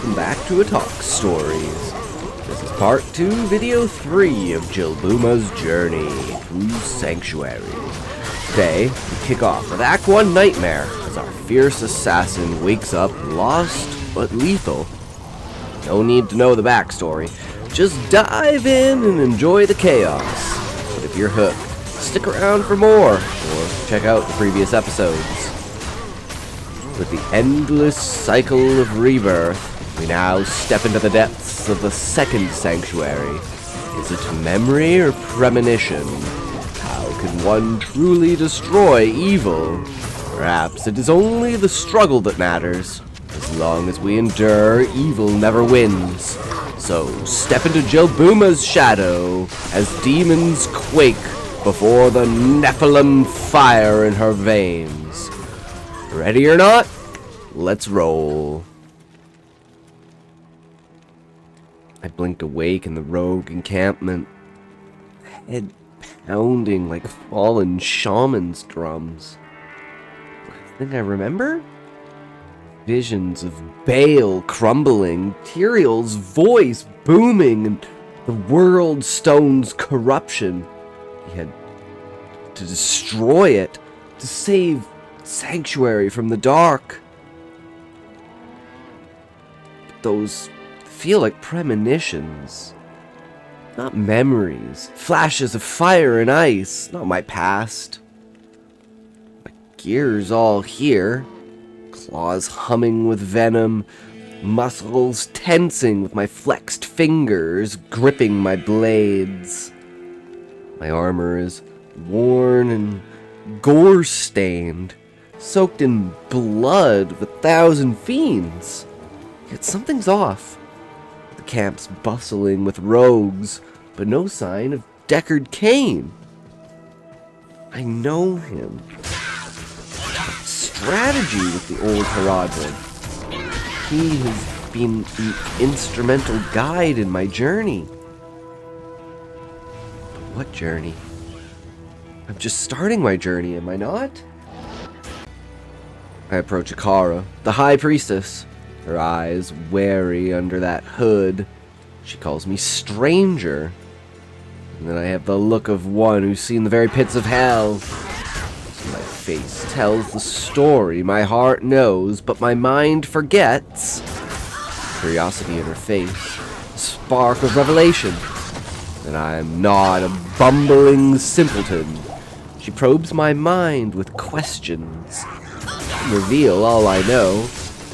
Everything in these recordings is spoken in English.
welcome back to IttocStories. This is part 2, video 3 of Jilbuma's journey through Sanctuary. Today, we kick off with Act 1 Nightmare, as our fierce assassin wakes up lost but lethal. No need to know the backstory, just dive in and enjoy the chaos. But if you're hooked, stick around for more, or check out the previous episodes. With the endless cycle of rebirth, we now step into the depths of the second sanctuary. Is it memory or premonition? How can one truly destroy evil? Perhaps it is only the struggle that matters. As long as we endure, evil never wins. So step into Jilbuma's shadow as demons quake before the Nephilim fire in her veins. Ready or not? Let's roll. I blinked awake in the rogue encampment, head pounding like fallen shaman's drums. I think I remember? Visions of Baal crumbling, Tyrael's voice booming, and the world stone's corruption. He had to destroy it, to save Sanctuary from the dark. But those feel like premonitions, not memories. Flashes of fire and ice, not my past. My gear's all here. Claws humming with venom, muscles tensing with my flexed fingers gripping my blades. My armor is worn and gore-stained, soaked in blood of 1,000 fiends. Yet something's off. The camp's bustling with rogues, but no sign of D2r Cain. I know him. Strategy with the old Haradrim. He has been the instrumental guide in my journey. But what journey? I'm just starting my journey, am I not? I approach Akara, the High Priestess, her eyes wary under that hood. She calls me stranger. And then I have the look of one who's seen the very pits of hell. My face tells the story my heart knows, but my mind forgets. Curiosity in her face, a spark of revelation. And I am not a bumbling simpleton. She probes my mind with questions. Reveal all I know,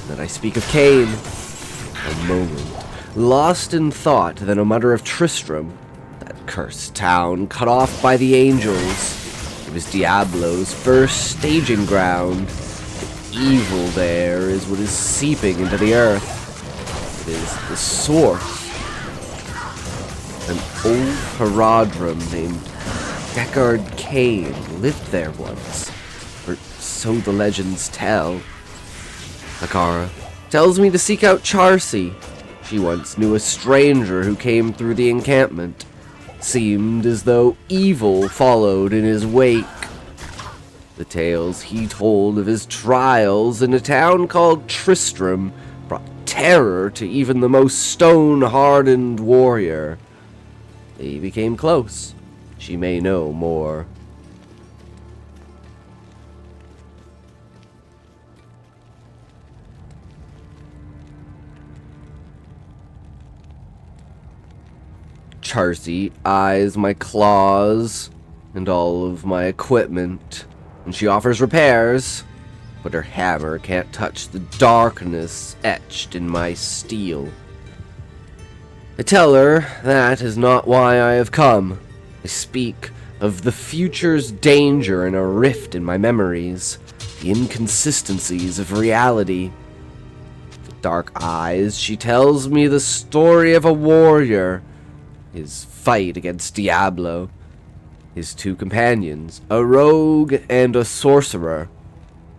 that I speak of Cain. A moment, lost in thought, then a mutter of Tristram, that cursed town cut off by the angels. It was Diablo's first staging ground. The evil there is what is seeping into the earth. It is the source. An old Haradrim named D2r Cain lived there once, or so the legends tell. Akara tells me to seek out Charsi. She once knew a stranger who came through the encampment. Seemed as though evil followed in his wake. The tales he told of his trials in a town called Tristram brought terror to even the most stone-hardened warrior. They became close. She may know more. Charsi eyes my claws and all of my equipment, and she offers repairs, but her hammer can't touch the darkness etched in my steel. I tell her that is not why I have come. I speak of the future's danger and a rift in my memories, the inconsistencies of reality. With dark eyes, she tells me the story of a warrior, his fight against Diablo, his two companions, a rogue and a sorcerer,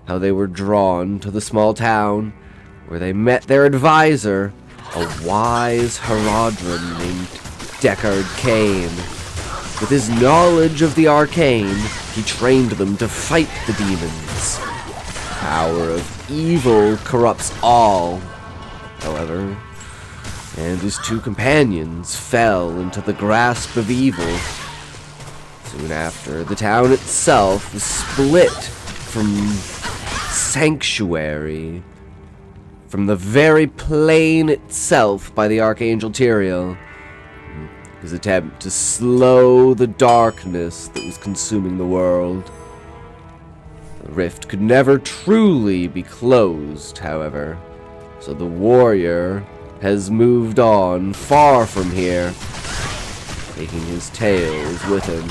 how they were drawn to the small town, where they met their advisor, a wise Haradrim named D2r Cain. With his knowledge of the arcane, he trained them to fight the demons. The power of evil corrupts all, however, and his two companions fell into the grasp of evil. Soon after, the town itself was split from sanctuary, from the very plane itself by the Archangel Tyrael. His attempt to slow the darkness that was consuming the world. The rift could never truly be closed, however, so the warrior has moved on far from here, taking his tales with him.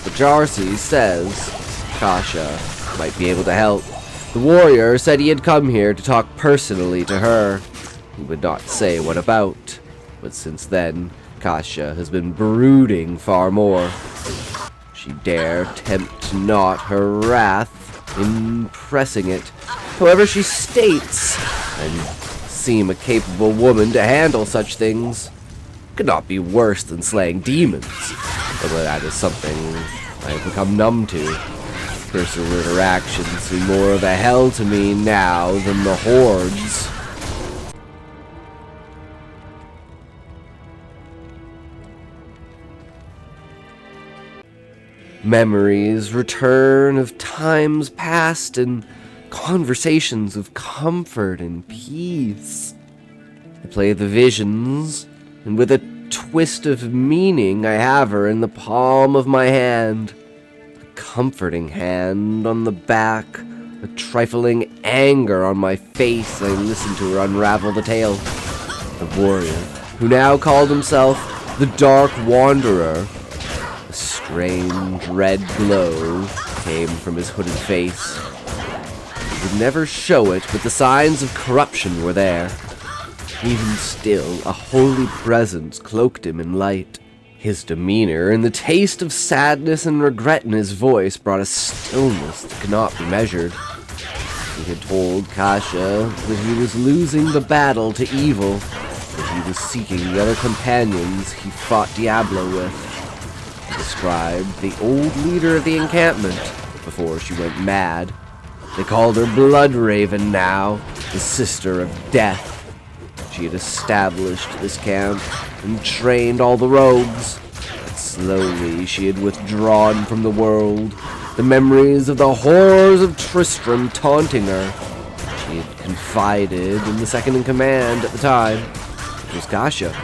But Jarcy says Kasha might be able to help. The warrior said he had come here to talk personally to her. He would not say what about, but since then, Kasha has been brooding far more. She dare tempt not her wrath in pressing it. However, she states, and seem a capable woman to handle such things. Could not be worse than slaying demons, although that is something I have become numb to. Personal interactions seem more of a hell to me now than the hordes. Memories return of times past and conversations of comfort and peace. I play the visions, and with a twist of meaning I have her in the palm of my hand. A comforting hand on the back, a trifling anger on my face. I listen to her unravel the tale. The warrior, who now called himself the Dark Wanderer. A strange red glow came from his hooded face. He would never show it, but the signs of corruption were there. Even still, a holy presence cloaked him in light. His demeanor and the taste of sadness and regret in his voice brought a stillness that could not be measured. He had told Kasha that he was losing the battle to evil, that he was seeking the other companions he fought Diablo with. He described the old leader of the encampment before she went mad. They called her Blood Raven now, the sister of death. She had established this camp and trained all the rogues. But slowly she had withdrawn from the world, the memories of the horrors of Tristram taunting her. She had confided in the second in command at the time, which was Kasha.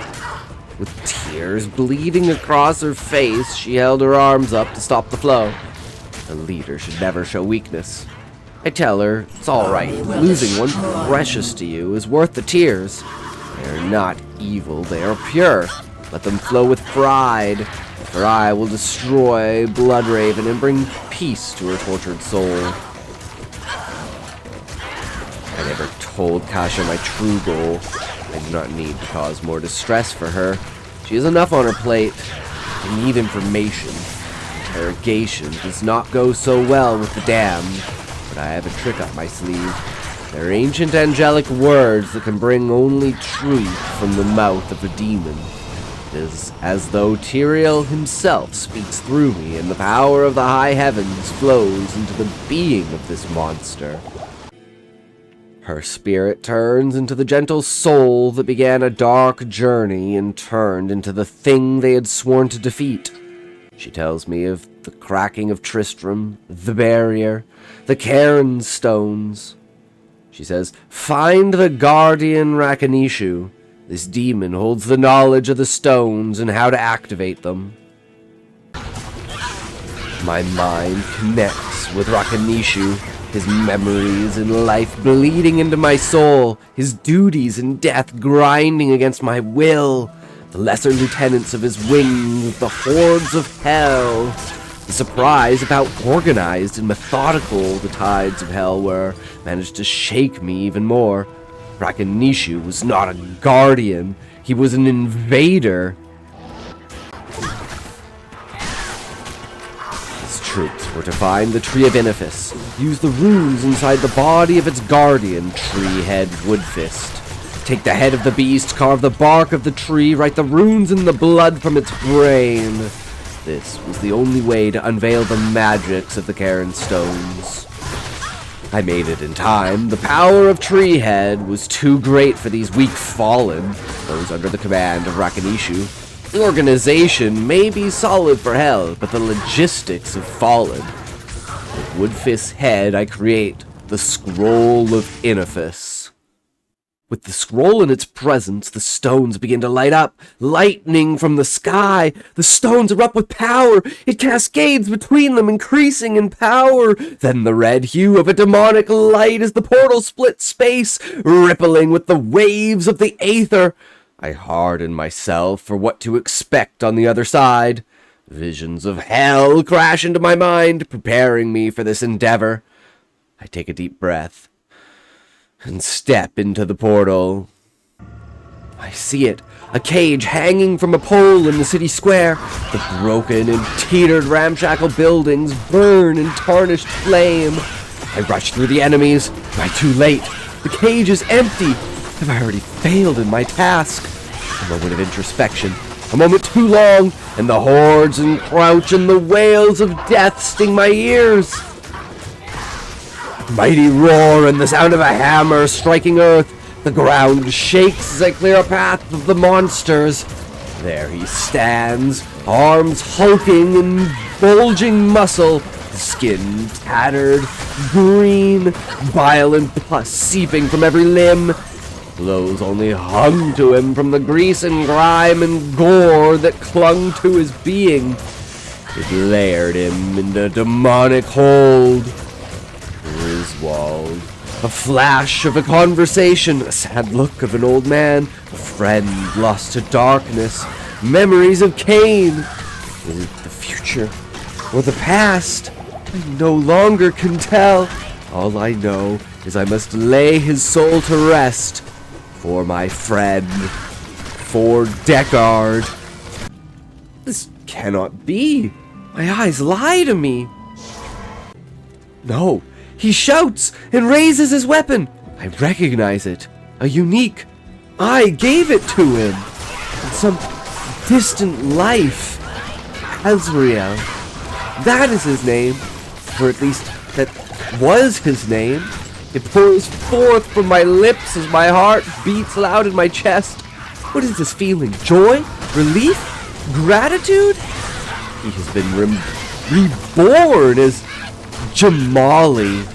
With tears bleeding across her face, she held her arms up to stop the flow. A leader should never show weakness. I tell her, it's alright, losing one precious to you is worth the tears. They are not evil, they are pure. Let them flow with pride, for I will destroy Bloodraven and bring peace to her tortured soul. I never told Kasha my true goal. I do not need to cause more distress for her. She has enough on her plate. I need information. Interrogation does not go so well with the damned. But I have a trick up my sleeve. They're ancient angelic words that can bring only truth from the mouth of a demon. It is as though Tyrael himself speaks through me, and the power of the high heavens flows into the being of this monster. Her spirit turns into the gentle soul that began a dark journey and turned into the thing they had sworn to defeat. She tells me of the cracking of Tristram, the barrier, the Cairn stones. She says, find the guardian Rakanishu. This demon holds the knowledge of the stones and how to activate them. My mind connects with Rakanishu, his memories and life bleeding into my soul, his duties and death grinding against my will, the lesser lieutenants of his wings, the hordes of hell. The surprise of how organized and methodical the tides of hell were managed to shake me even more. Rakanishu was not a guardian, he was an invader. His troops were to find the Tree of Inifis, use the runes inside the body of its guardian, Tree-Head Woodfist. Take the head of the beast, carve the bark of the tree, write the runes in the blood from its brain. This was the only way to unveil the magics of the Cairn stones. I made it in time. The power of Treehead was too great for these weak fallen, those under the command of Rakinishu. The organization may be solid for hell, but the logistics have fallen. With Woodfist's head, I create the Scroll of Innophis. With the scroll in its presence, the stones begin to light up. Lightning from the sky. The stones erupt with power. It cascades between them, increasing in power. Then the red hue of a demonic light as the portal splits space, rippling with the waves of the aether. I harden myself for what to expect on the other side. Visions of hell crash into my mind, preparing me for this endeavor. I take a deep breath and step into the portal. I see it, a cage hanging from a pole in the city square. The broken and teetered ramshackle buildings burn in tarnished flame. I rush through the enemies. Am I too late? The cage is empty. Have I already failed in my task? A moment of introspection. A moment too long, and the hordes encroach and the wails of death sting my ears. Mighty roar and the sound of a hammer striking earth. The ground shakes as I clear a path of the monsters. There he stands, arms hulking and bulging muscle, skin tattered, green, bile and pus seeping from every limb. Clothes only hung to him from the grease and grime and gore that clung to his being. It layered him in a demonic hold. Griswold. A flash of a conversation, a sad look of an old man, a friend lost to darkness, memories of Cain. Is it the future or the past? I no longer can tell. All I know is I must lay his soul to rest for my friend, for Deckard. This cannot be. My eyes lie to me. No. He shouts and raises his weapon. I recognize it. A unique. I gave it to him. In some distant life. Azrael. That is his name. Or at least, that was his name. It pours forth from my lips as my heart beats loud in my chest. What is this feeling? Joy? Relief? Gratitude? He has been reborn as Jamali.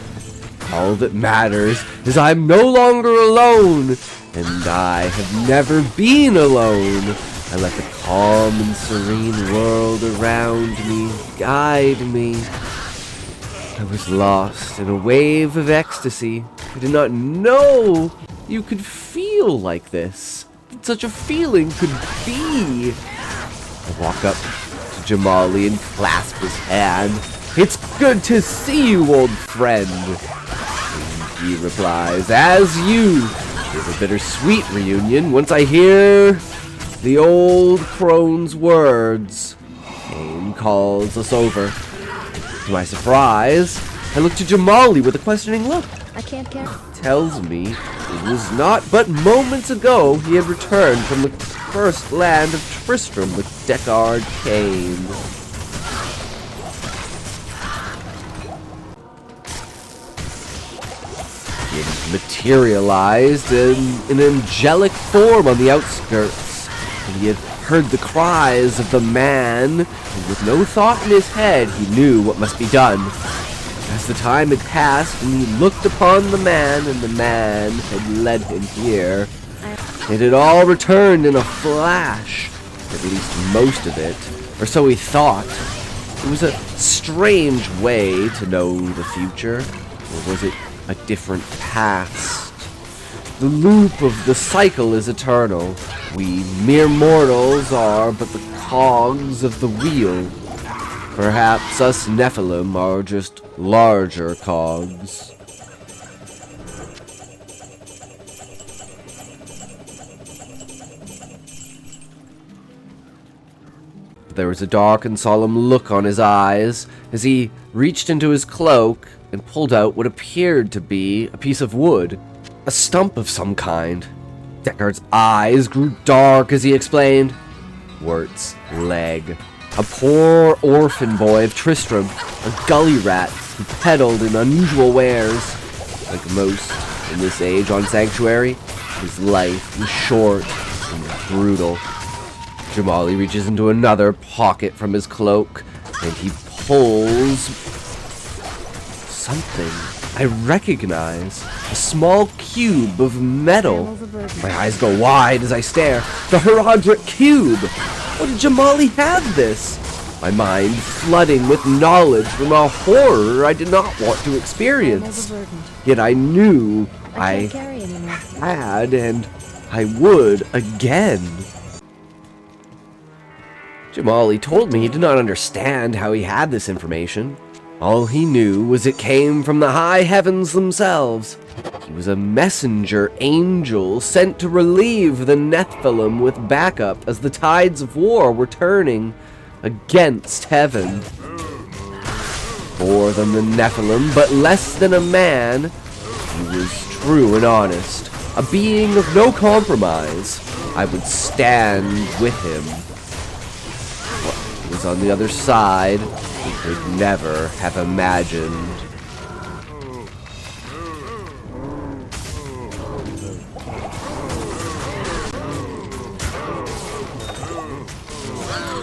All that matters is I'm no longer alone, and I have never been alone. I let the calm and serene world around me guide me. I was lost in a wave of ecstasy. I did not know you could feel like this. That such a feeling could be. I walk up to Jamali and clasp his hand. It's good to see you, old friend. And he replies, as you. It's a bittersweet reunion once I hear the old crone's words. Cain calls us over. To my surprise, I look to Jamali with a questioning look. I can't get. Tells me it was not but moments ago he had returned from the first land of Tristram with Deckard Cain. He had materialized in an angelic form on the outskirts, and he had heard the cries of the man, and with no thought in his head, he knew what must be done. As the time had passed, and he looked upon the man, and the man had led him here, it had all returned in a flash, at least most of it, or so he thought. It was a strange way to know the future, or was it a different past? The loop of the cycle is eternal. We mere mortals are but the cogs of the wheel. Perhaps us Nephilim are just larger cogs. There was a dark and solemn look on his eyes as he reached into his cloak and pulled out what appeared to be a piece of wood. A stump of some kind. Deckard's eyes grew dark as he explained. Wirt's leg. A poor orphan boy of Tristram, a gully rat who peddled in unusual wares. Like most in this age on Sanctuary, his life was short and brutal. Jamali reaches into another pocket from his cloak, and he pulls something I recognize. A small cube of metal. My eyes go wide as I stare. The Herodric cube! How did Jamali have this? My mind flooding with knowledge from a horror I did not want to experience. Yet I knew I had, and I would again. Jamali told me he did not understand how he had this information. All he knew was it came from the high heavens themselves. He was a messenger angel sent to relieve the Nephilim with backup as the tides of war were turning against heaven. More than the Nephilim, but less than a man, he was true and honest, a being of no compromise. I would stand with him. What was on the other side, he could never have imagined.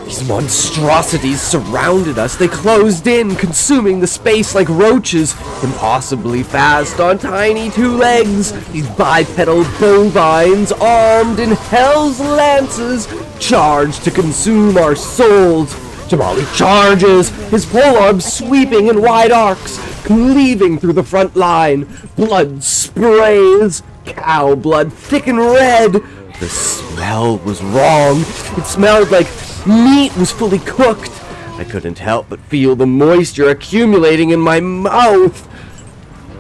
These monstrosities surrounded us. They closed in, consuming the space like roaches, impossibly fast on tiny two legs. These bipedal bovines, armed in hell's lances, charged to consume our souls. Jamali charges, his polearms sweeping in wide arcs, cleaving through the front line. Blood sprays, cow blood thick and red. The smell was wrong. It smelled like meat was fully cooked. I couldn't help but feel the moisture accumulating in my mouth.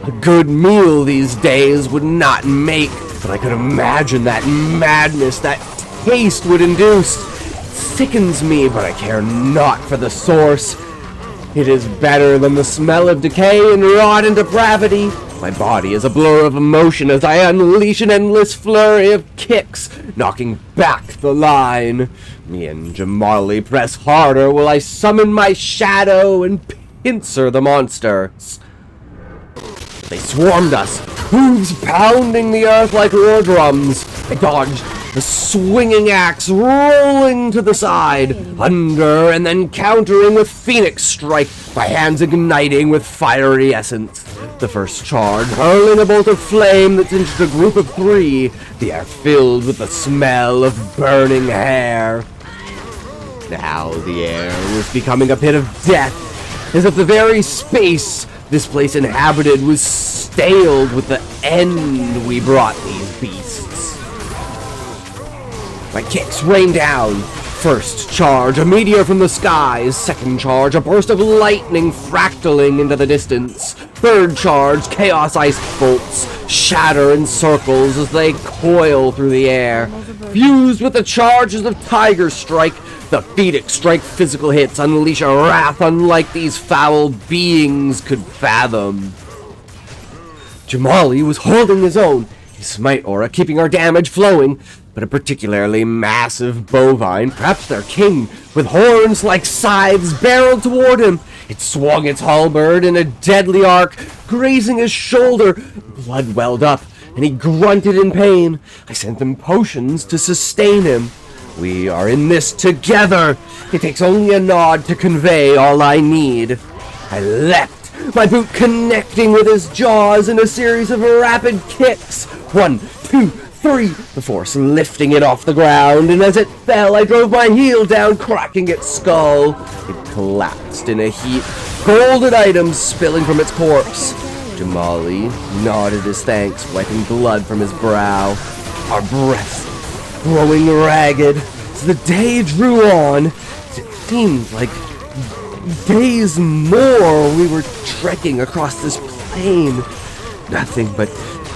A good meal these days would not make, but I could imagine that madness that taste would induce. It sickens me, but I care not for the source. It is better than the smell of decay and rot and depravity. My body is a blur of emotion as I unleash an endless flurry of kicks, knocking back the line. Me and Jamali press harder while I summon my shadow and pincer the monsters. They swarmed us, hooves pounding the earth like war drums. I dodged, the swinging axe rolling to the side, under and then countering with Phoenix Strike, my hands igniting with fiery essence. The first charge, hurling a bolt of flame that singed a group of three, the air filled with the smell of burning hair. Now the air was becoming a pit of death, as if the very space this place inhabited was staled with the end we brought these beasts. My kicks rained down. First charge, a meteor from the skies. Second charge, a burst of lightning fractaling into the distance. Third charge, chaos ice bolts shatter in circles as they coil through the air. Fused with the charges of Tiger Strike, the Phoenix Strike physical hits unleash a wrath unlike these foul beings could fathom. Jamali was holding his own, his smite aura keeping our damage flowing, but a particularly massive bovine, perhaps their king, with horns like scythes, barreled toward him. It swung its halberd in a deadly arc, grazing his shoulder. Blood welled up, and he grunted in pain. I sent them potions to sustain him. We are in this together. It takes only a nod to convey all I need. I leapt, my boot connecting with his jaws in a series of rapid kicks. 1, 2, 3, the force lifting it off the ground, and as it fell, I drove my heel down, cracking its skull. It collapsed in a heap, golden items spilling from its corpse. Jamali nodded his thanks, wiping blood from his brow. Our breaths growing ragged. As the day drew on, it seemed like days more we were trekking across this plain. Nothing but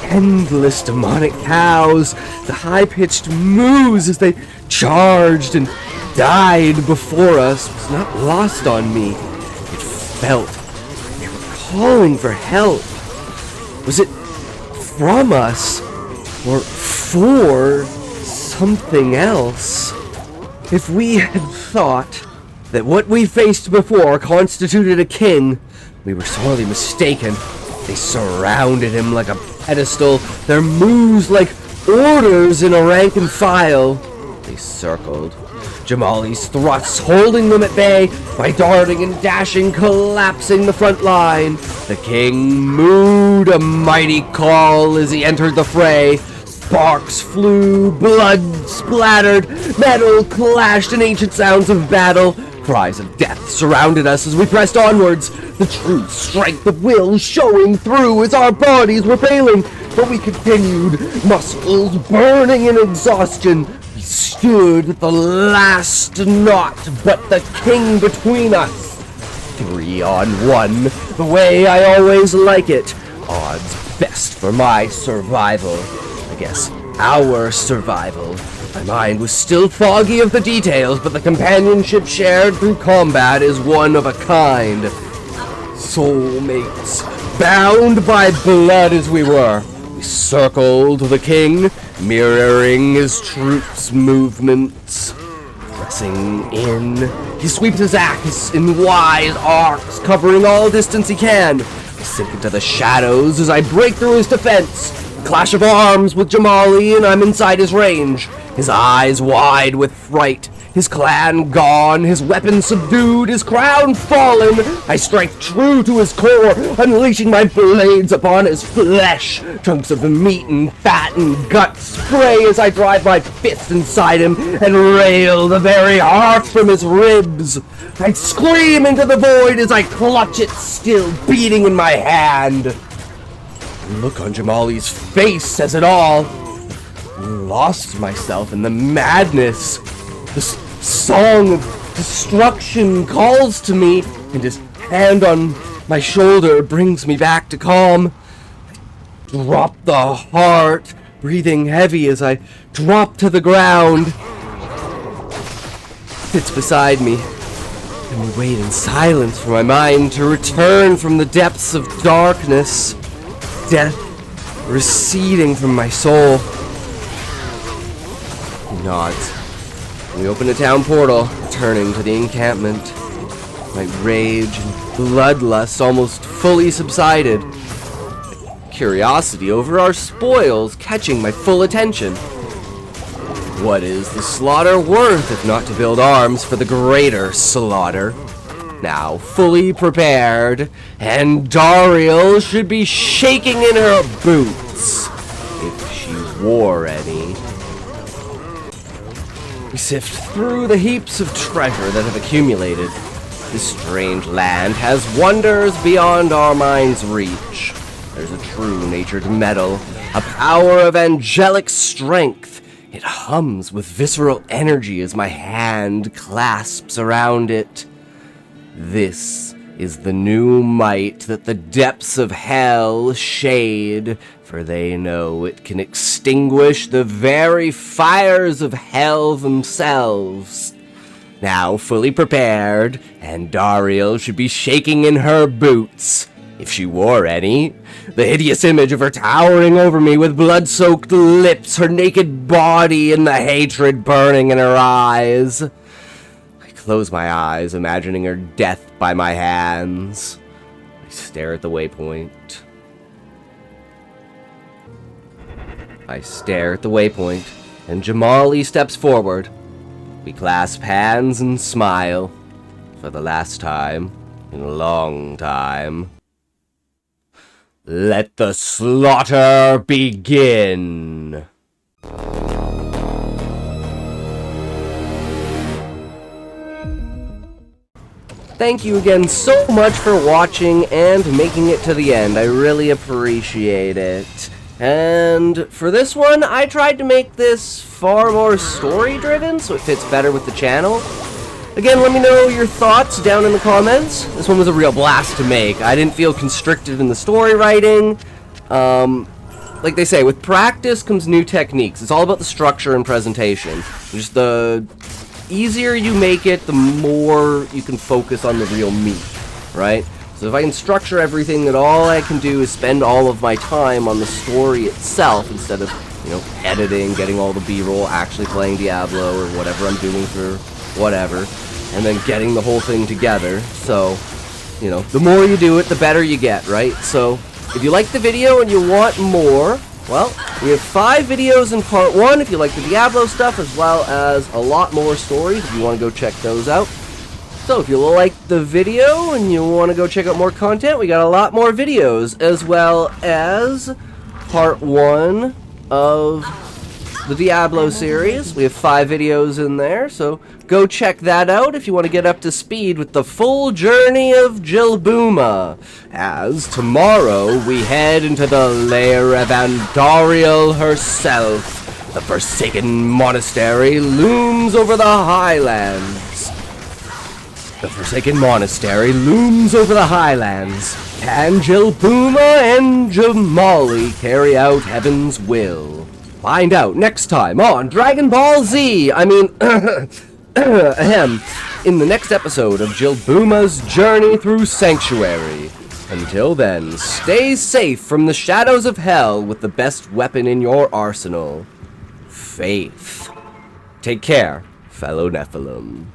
endless demonic cows, the high-pitched moos as they charged and died before us was not lost on me. It felt they were calling for help. Was it from us or for something else? If we had thought that what we faced before constituted a king, we were sorely mistaken. They surrounded him like a pedestal, their moves like orders in a rank and file. They circled Jamali's thrusts, holding them at bay by darting and dashing, collapsing the front line. The king mooed a mighty call as he entered the fray. Sparks flew, blood splattered, metal clashed in ancient sounds of battle. Cries of death surrounded us as we pressed onwards, the true strength of will showing through as our bodies were failing. But we continued, muscles burning in exhaustion. We stood at the last knot, but the king between us. 3 on 1, the way I always like it. Odds best for my survival. I guess our survival. My mind was still foggy of the details, but the companionship shared through combat is one of a kind. Soulmates, bound by blood as we were, we circled the king, mirroring his troops' movements. Pressing in, he sweeps his axe in wide arcs, covering all distance he can. I sink into the shadows as I break through his defense. Clash of arms with Jamali, and I'm inside his range. His eyes wide with fright, his clan gone, his weapons subdued, his crown fallen. I strike true to his core, unleashing my blades upon his flesh. Chunks of meat and fat and gut spray as I drive my fist inside him and rail the very heart from his ribs. I scream into the void as I clutch it, still beating in my hand. The look on Jamali's face says it all. I lost myself in the madness. This song of destruction calls to me, and his hand on my shoulder brings me back to calm. I drop the heart, breathing heavy as I drop to the ground. Sits beside me, and we wait in silence for my mind to return from the depths of darkness. Death receding from my soul. He nods. We open a town portal, returning to the encampment. My rage and bloodlust almost fully subsided. Curiosity over our spoils catching my full attention. What is the slaughter worth if not to build arms for the greater slaughter? Now fully prepared, and Dariel should be shaking in her boots, if she wore any. We sift through the heaps of treasure that have accumulated. This strange land has wonders beyond our mind's reach. There's a true-natured metal, a power of angelic strength. It hums with visceral energy as my hand clasps around it. This is the new might that the depths of hell shade, for they know it can extinguish the very fires of hell themselves. Now fully prepared, and Dariel should be shaking in her boots, if she wore any. The hideous image of her towering over me with blood-soaked lips, her naked body, and the hatred burning in her eyes. Close my eyes, imagining her death by my hands. I stare at the waypoint. And Jamali steps forward. We clasp hands and smile. For the last time in a long time. Let the slaughter begin! Thank you again so much for watching and making it to the end. I really appreciate it. And for this one, I tried to make this far more story-driven, so it fits better with the channel. Again, let me know your thoughts down in the comments. This one was a real blast to make. I didn't feel constricted in the story writing. Like they say, with practice comes new techniques. It's all about the structure and presentation. Just the easier you make it, the more you can focus on the real meat, right? So if I can structure everything, that all I can do is spend all of my time on the story itself instead of, editing, getting all the B-roll, actually playing Diablo or whatever I'm doing for whatever, and then getting the whole thing together. So, the more you do it, the better you get, right? So If you like the video and you want more, well, we have 5 videos in part 1 if you like the Diablo stuff, as well as a lot more stories if you want to go check those out. So if you like the video and you want to go check out more content, we got a lot more videos, as well as part 1 of the Diablo series. We have 5 videos in there, so go check that out if you want to get up to speed with the full journey of Jilbuma. As tomorrow we head into the lair of Andariel herself. The Forsaken Monastery looms over the highlands. The Forsaken Monastery looms over the highlands. Can Jilbuma and Jamali carry out Heaven's will? Find out next time on Dragon Ball Z. In the next episode of Jilbuma's journey through Sanctuary. Until then, stay safe from the shadows of hell with the best weapon in your arsenal, faith. Take care, fellow Nephilim.